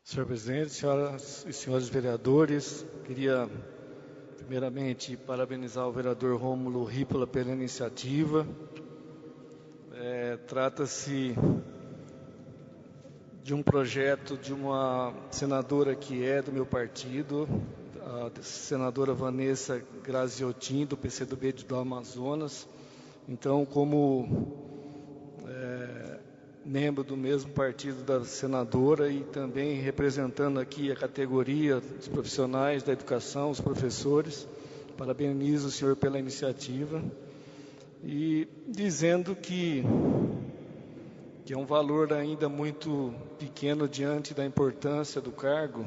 Senhor presidente, senhoras e senhores vereadores, queria primeiramente parabenizar o vereador Rômulo Ripa pela iniciativa. Trata-se de um projeto de uma senadora que é do meu partido, a senadora Vanessa Graziotin, do PCdoB do Amazonas. Então, como membro do mesmo partido da senadora e também representando aqui a categoria dos profissionais da educação, os professores, parabenizo o senhor pela iniciativa e dizendo que é um valor ainda muito pequeno diante da importância do cargo.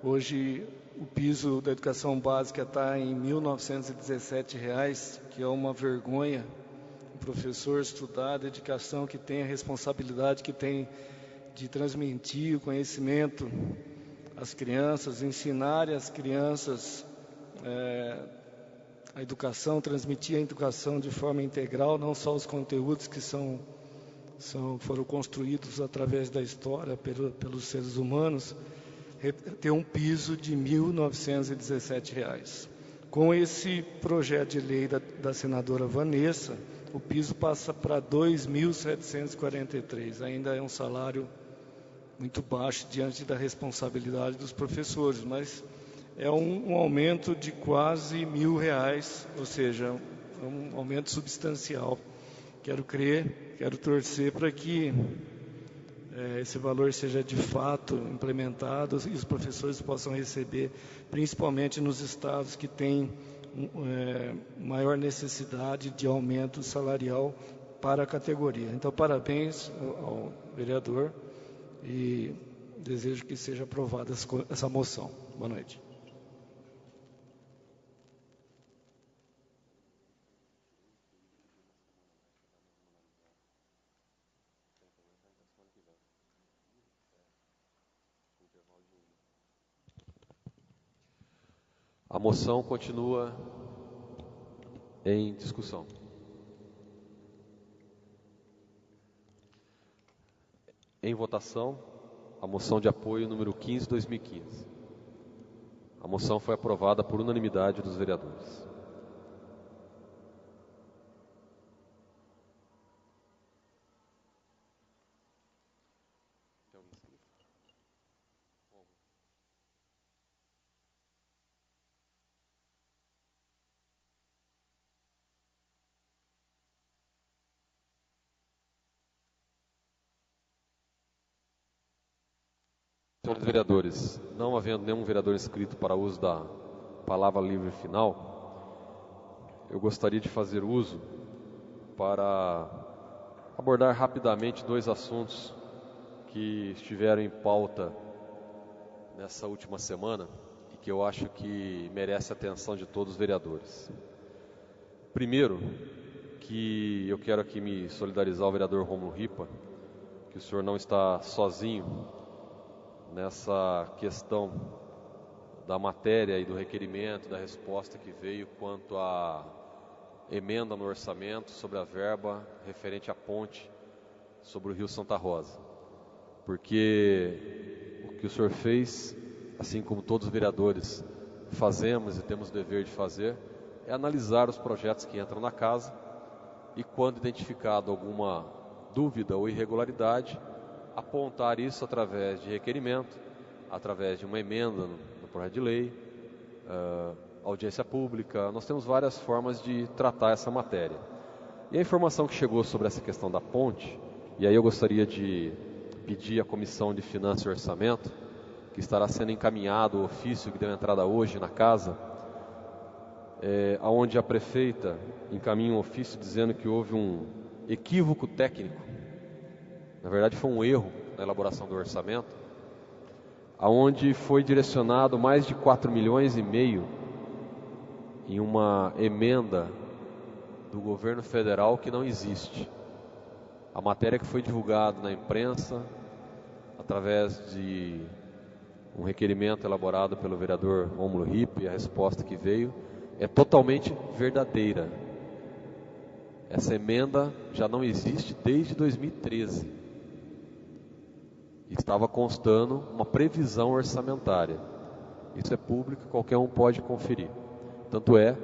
Hoje o piso da educação básica está em R$ 1.917, que é uma vergonha. O professor estudar a dedicação que tem, a responsabilidade que tem de transmitir o conhecimento às crianças, ensinar as crianças a educação, transmitir a educação de forma integral, não só os conteúdos que foram construídos através da história pelos seres humanos, ter um piso de R$ 1.917. Com esse projeto de lei da senadora Vanessa, o piso passa para R$ 2.743. Ainda é um salário muito baixo diante da responsabilidade dos professores, mas é um aumento de quase R$ 1.000, ou seja, um aumento substancial. Quero torcer para que esse valor seja de fato implementado e os professores possam receber, principalmente nos estados que têm maior necessidade de aumento salarial para a categoria. Então, parabéns ao vereador e desejo que seja aprovada essa moção. Boa noite. A moção continua em discussão. Em votação, a moção de apoio número 15 de 2015. A moção foi aprovada por unanimidade dos vereadores. Senhores vereadores, não havendo nenhum vereador inscrito para uso da palavra livre final, eu gostaria de fazer uso para abordar rapidamente dois assuntos que estiveram em pauta nessa última semana e que eu acho que merece a atenção de todos os vereadores. Primeiro, que eu quero aqui me solidarizar ao vereador Rômulo Ripa, que o senhor não está sozinho nessa questão da matéria e do requerimento, da resposta que veio quanto à emenda no orçamento sobre a verba referente à ponte sobre o Rio Santa Rosa. Porque o que o senhor fez, assim como todos os vereadores fazemos e temos o dever de fazer, é analisar os projetos que entram na casa e, quando identificado alguma dúvida ou irregularidade, apontar isso através de requerimento, através de uma emenda no projeto de lei, audiência pública. Nós temos várias formas de tratar essa matéria. E a informação que chegou sobre essa questão da ponte, e aí eu gostaria de pedir à Comissão de Finanças e Orçamento, que estará sendo encaminhado o ofício que deu entrada hoje na casa, onde a prefeita encaminha um ofício dizendo que houve um equívoco técnico. Na verdade, foi um erro na elaboração do orçamento, aonde foi direcionado mais de 4,5 milhões em uma emenda do governo federal que não existe. A matéria que foi divulgada na imprensa, através de um requerimento elaborado pelo vereador Rômulo Ripa, e a resposta que veio é totalmente verdadeira. Essa emenda já não existe desde 2013. Estava constando uma previsão orçamentária. Isso é público, qualquer um pode conferir. Tanto é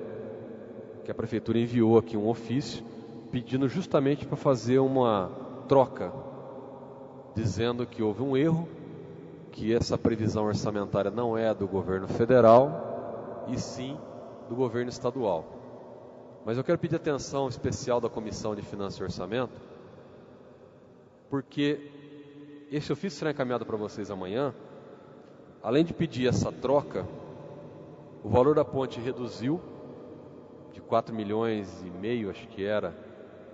que a prefeitura enviou aqui um ofício pedindo justamente para fazer uma troca, dizendo que houve um erro, que essa previsão orçamentária não é do governo federal, e sim do governo estadual. Mas eu quero pedir atenção especial da Comissão de Finanças e Orçamento, porque esse ofício será encaminhado para vocês amanhã. Além de pedir essa troca, o valor da ponte reduziu de 4,5 milhões, acho que era,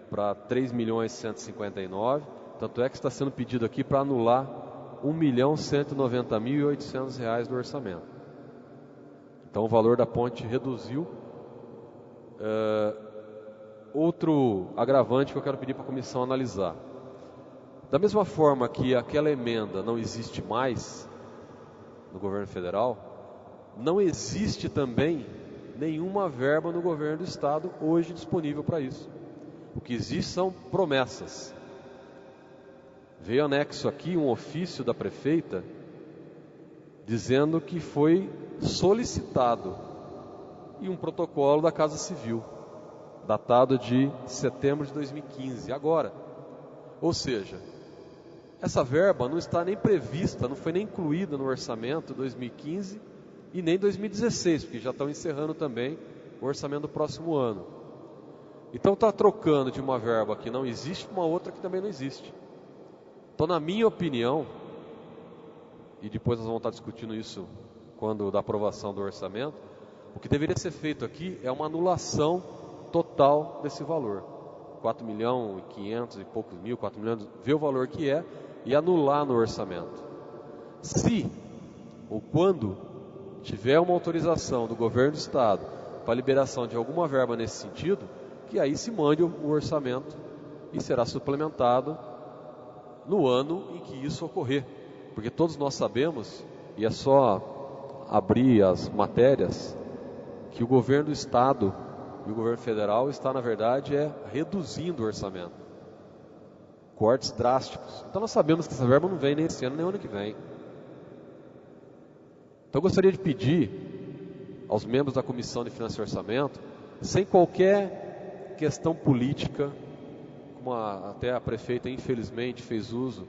para 3.159.000. Tanto é que está sendo pedido aqui para anular R$1.190.800 do orçamento. Então o valor da ponte reduziu. Outro agravante que eu quero pedir para a comissão analisar: da mesma forma que aquela emenda não existe mais no governo federal, não existe também nenhuma verba no governo do estado hoje disponível para isso. O que existe são promessas. Veio anexo aqui um ofício da prefeita dizendo que foi solicitado e um protocolo da Casa Civil, datado de setembro de 2015, agora. Ou seja, essa verba não está nem prevista, não foi nem incluída no orçamento 2015 e nem 2016, porque já estão encerrando também o orçamento do próximo ano. Então está trocando de uma verba que não existe para uma outra que também não existe. Então, na minha opinião, e depois nós vamos estar discutindo isso quando da aprovação do orçamento, o que deveria ser feito aqui é uma anulação total desse valor. 4.500.000 e poucos mil, 4 milhões, ver o valor que é e anular no orçamento. Se ou quando tiver uma autorização do governo do estado para liberação de alguma verba nesse sentido, que aí se mande o orçamento e será suplementado no ano em que isso ocorrer. Porque todos nós sabemos, e é só abrir as matérias, que o governo do estado e o governo federal está, na verdade, reduzindo o orçamento. Cortes drásticos. Então nós sabemos que essa verba não vem nem esse ano, nem ano que vem. Então eu gostaria de pedir aos membros da Comissão de Finanças e Orçamento, sem qualquer questão política, como até a prefeita infelizmente fez uso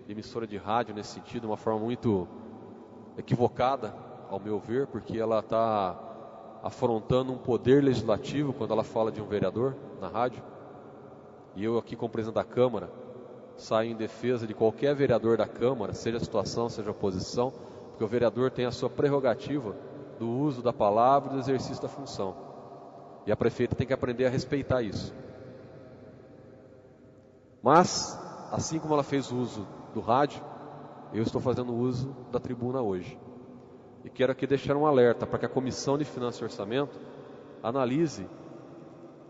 de emissora de rádio nesse sentido, de uma forma muito equivocada, ao meu ver, porque ela está afrontando um poder legislativo quando ela fala de um vereador na rádio. E eu aqui como presidente da Câmara saio em defesa de qualquer vereador da Câmara, seja a situação, seja a oposição, porque o vereador tem a sua prerrogativa do uso da palavra e do exercício da função. E a prefeita tem que aprender a respeitar isso. Mas, assim como ela fez o uso do rádio, eu estou fazendo uso da tribuna hoje. E quero aqui deixar um alerta para que a Comissão de Finanças e Orçamento analise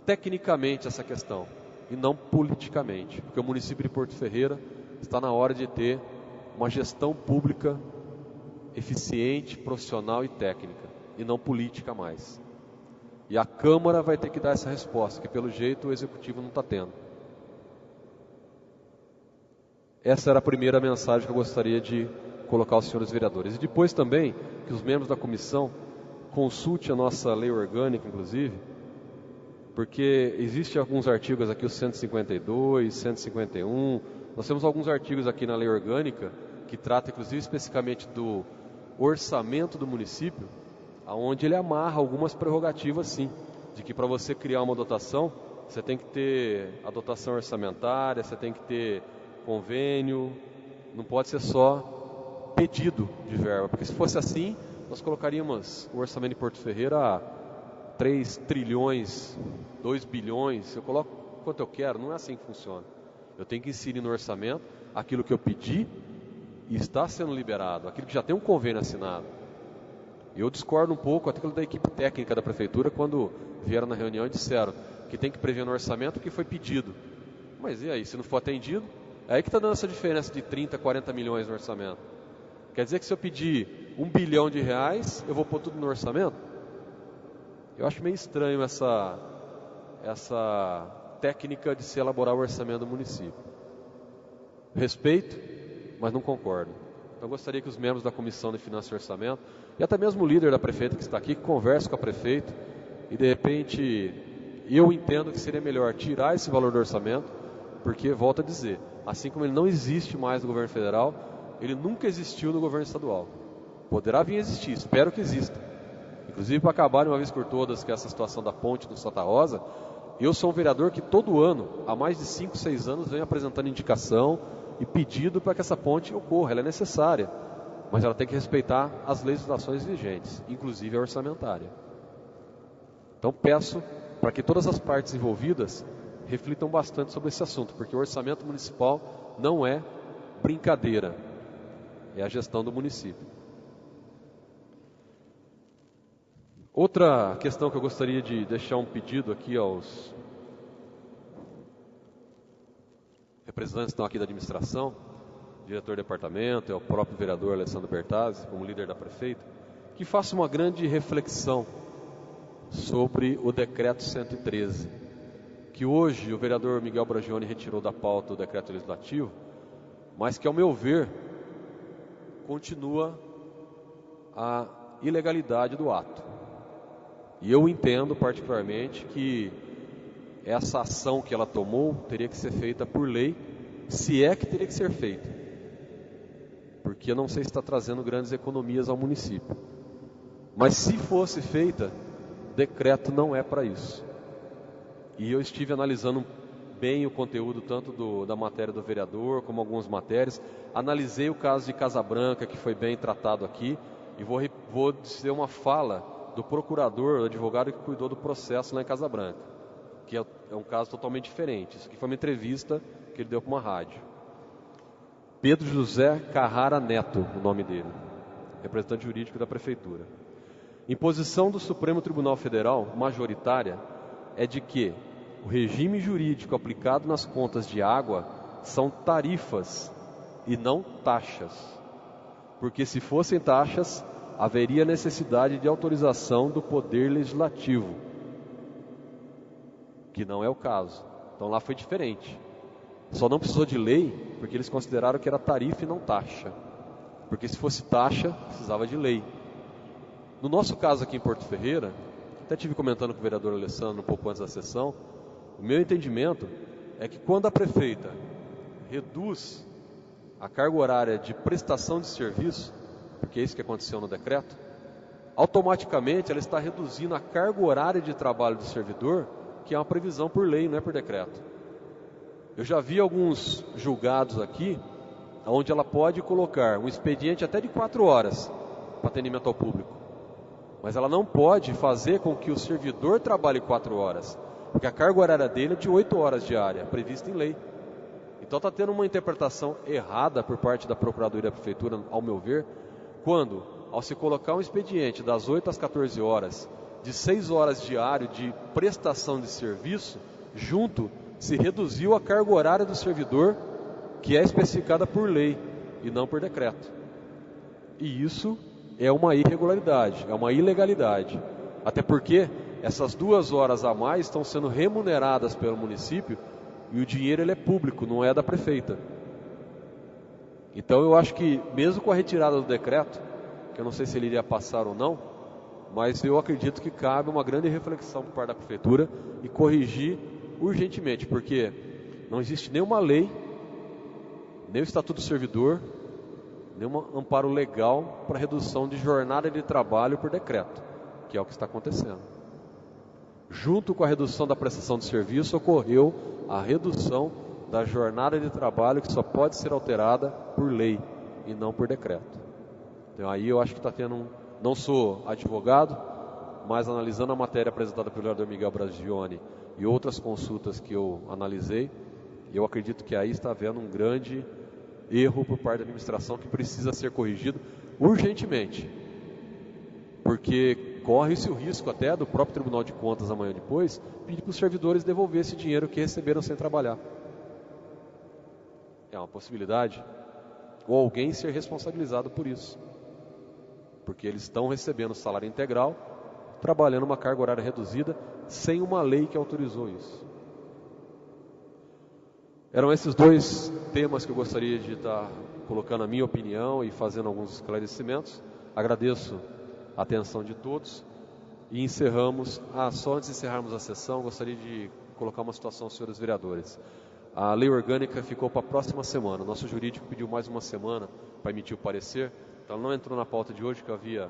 tecnicamente essa questão e não politicamente, porque o município de Porto Ferreira está na hora de ter uma gestão pública eficiente, profissional e técnica, e não política mais. E a Câmara vai ter que dar essa resposta, que pelo jeito o Executivo não está tendo. Essa era a primeira mensagem que eu gostaria de colocar aos senhores vereadores. E depois também que os membros da comissão consultem a nossa lei orgânica, inclusive, porque existem alguns artigos aqui, o 152, 151, nós temos alguns artigos aqui na lei orgânica que trata inclusive especificamente do orçamento do município, onde ele amarra algumas prerrogativas sim, de que para você criar uma dotação, você tem que ter a dotação orçamentária, você tem que ter convênio, não pode ser só pedido de verba, porque se fosse assim, nós colocaríamos o orçamento de Porto Ferreira a 3 trilhões, 2 bilhões, eu coloco quanto eu quero, não é assim que funciona. Eu tenho que inserir no orçamento aquilo que eu pedi e está sendo liberado, aquilo que já tem um convênio assinado. Eu discordo um pouco daquilo da equipe técnica da prefeitura quando vieram na reunião e disseram que tem que prever no orçamento o que foi pedido. Mas e aí, se não for atendido? É aí que está dando essa diferença de 30, 40 milhões no orçamento. Quer dizer que se eu pedir R$1 bilhão, eu vou pôr tudo no orçamento? Eu acho meio estranho essa técnica de se elaborar o orçamento do município. Respeito, mas não concordo. Então gostaria que os membros da Comissão de Finanças e Orçamento, e até mesmo o líder da prefeita que está aqui, converse com a prefeita, e de repente eu entendo que seria melhor tirar esse valor do orçamento, porque, volto a dizer, assim como ele não existe mais no governo federal, ele nunca existiu no governo estadual. Poderá vir a existir, espero que exista. Inclusive, para acabar de uma vez por todas com essa situação da ponte do Santa Rosa, eu sou um vereador que todo ano, há mais de 5, 6 anos, venho apresentando indicação e pedido para que essa ponte ocorra. Ela é necessária, mas ela tem que respeitar as legislações vigentes, inclusive a orçamentária. Então peço para que todas as partes envolvidas reflitam bastante sobre esse assunto, porque o orçamento municipal não é brincadeira, é a gestão do município. Outra questão que eu gostaria de deixar um pedido aqui aos representantes que estão aqui da administração, diretor do departamento, ao próprio vereador Alessandro Bertazzi, como líder da prefeita, que faça uma grande reflexão sobre o decreto 113, que hoje o vereador Miguel Bragione retirou da pauta do decreto legislativo, mas que, ao meu ver, continua a ilegalidade do ato. E eu entendo particularmente que essa ação que ela tomou teria que ser feita por lei, se é que teria que ser feita, porque eu não sei se está trazendo grandes economias ao município. Mas se fosse feita, decreto não é para isso. E eu estive analisando bem o conteúdo tanto da matéria do vereador como algumas matérias, analisei o caso de Casa Branca, que foi bem tratado aqui, e vou dizer uma fala do procurador, do advogado que cuidou do processo lá em Casa Branca, que é um caso totalmente diferente. Isso aqui foi uma entrevista que ele deu para uma rádio. Pedro José Carrara Neto, o nome dele, representante jurídico da prefeitura. Imposição do Supremo Tribunal Federal, majoritária, é de que o regime jurídico aplicado nas contas de água são tarifas e não taxas, porque se fossem taxas, haveria necessidade de autorização do Poder Legislativo, que não é o caso. Então lá foi diferente. Só não precisou de lei, porque eles consideraram que era tarifa e não taxa. Porque se fosse taxa, precisava de lei. No nosso caso aqui em Porto Ferreira, até estive comentando com o vereador Alessandro um pouco antes da sessão, o meu entendimento é que quando a prefeita reduz a carga horária de prestação de serviço, porque é isso que aconteceu no decreto, automaticamente ela está reduzindo a carga horária de trabalho do servidor, que é uma previsão por lei, não é por decreto. Eu já vi alguns julgados aqui, onde ela pode colocar um expediente até de 4 horas para atendimento ao público, mas ela não pode fazer com que o servidor trabalhe 4 horas, porque a carga horária dele é de 8 horas diária, prevista em lei. Então está tendo uma interpretação errada por parte da Procuradoria da Prefeitura, ao meu ver, quando, ao se colocar um expediente das 8 às 14 horas, de 6 horas diário de prestação de serviço, junto se reduziu a carga horária do servidor, que é especificada por lei e não por decreto. E isso é uma irregularidade, é uma ilegalidade. Até porque essas 2 horas a mais estão sendo remuneradas pelo município e o dinheiro ele é público, não é da prefeita. Então eu acho que mesmo com a retirada do decreto, que eu não sei se ele iria passar ou não, mas eu acredito que cabe uma grande reflexão por parte da prefeitura e corrigir urgentemente, porque não existe nenhuma lei, nem o Estatuto do Servidor, nenhum amparo legal para redução de jornada de trabalho por decreto, que é o que está acontecendo. Junto com a redução da prestação de serviço, ocorreu a redução da jornada de trabalho, que só pode ser alterada por lei e não por decreto. Então aí eu acho que está tendo não sou advogado, mas analisando a matéria apresentada pelo vereador Miguel Bragione e outras consultas que eu analisei, eu acredito que aí está havendo um grande erro por parte da administração que precisa ser corrigido urgentemente, porque corre-se o risco até do próprio Tribunal de Contas amanhã depois pedir para os servidores devolver esse dinheiro que receberam sem trabalhar. É uma possibilidade, ou alguém ser responsabilizado por isso, porque eles estão recebendo salário integral, trabalhando uma carga horária reduzida, sem uma lei que autorizou isso. Eram esses 2 temas que eu gostaria de estar colocando a minha opinião e fazendo alguns esclarecimentos. Agradeço a atenção de todos e encerramos. Só antes de encerrarmos a sessão, gostaria de colocar uma situação aos senhores vereadores. A lei orgânica ficou para a próxima semana. O nosso jurídico pediu mais uma semana para emitir o parecer. Então, ela não entrou na pauta de hoje, que eu havia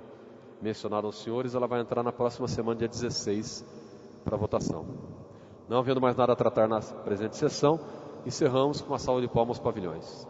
mencionado aos senhores. Ela vai entrar na próxima semana, dia 16, para votação. Não havendo mais nada a tratar na presente sessão, encerramos com uma salva de palmas aos pavilhões.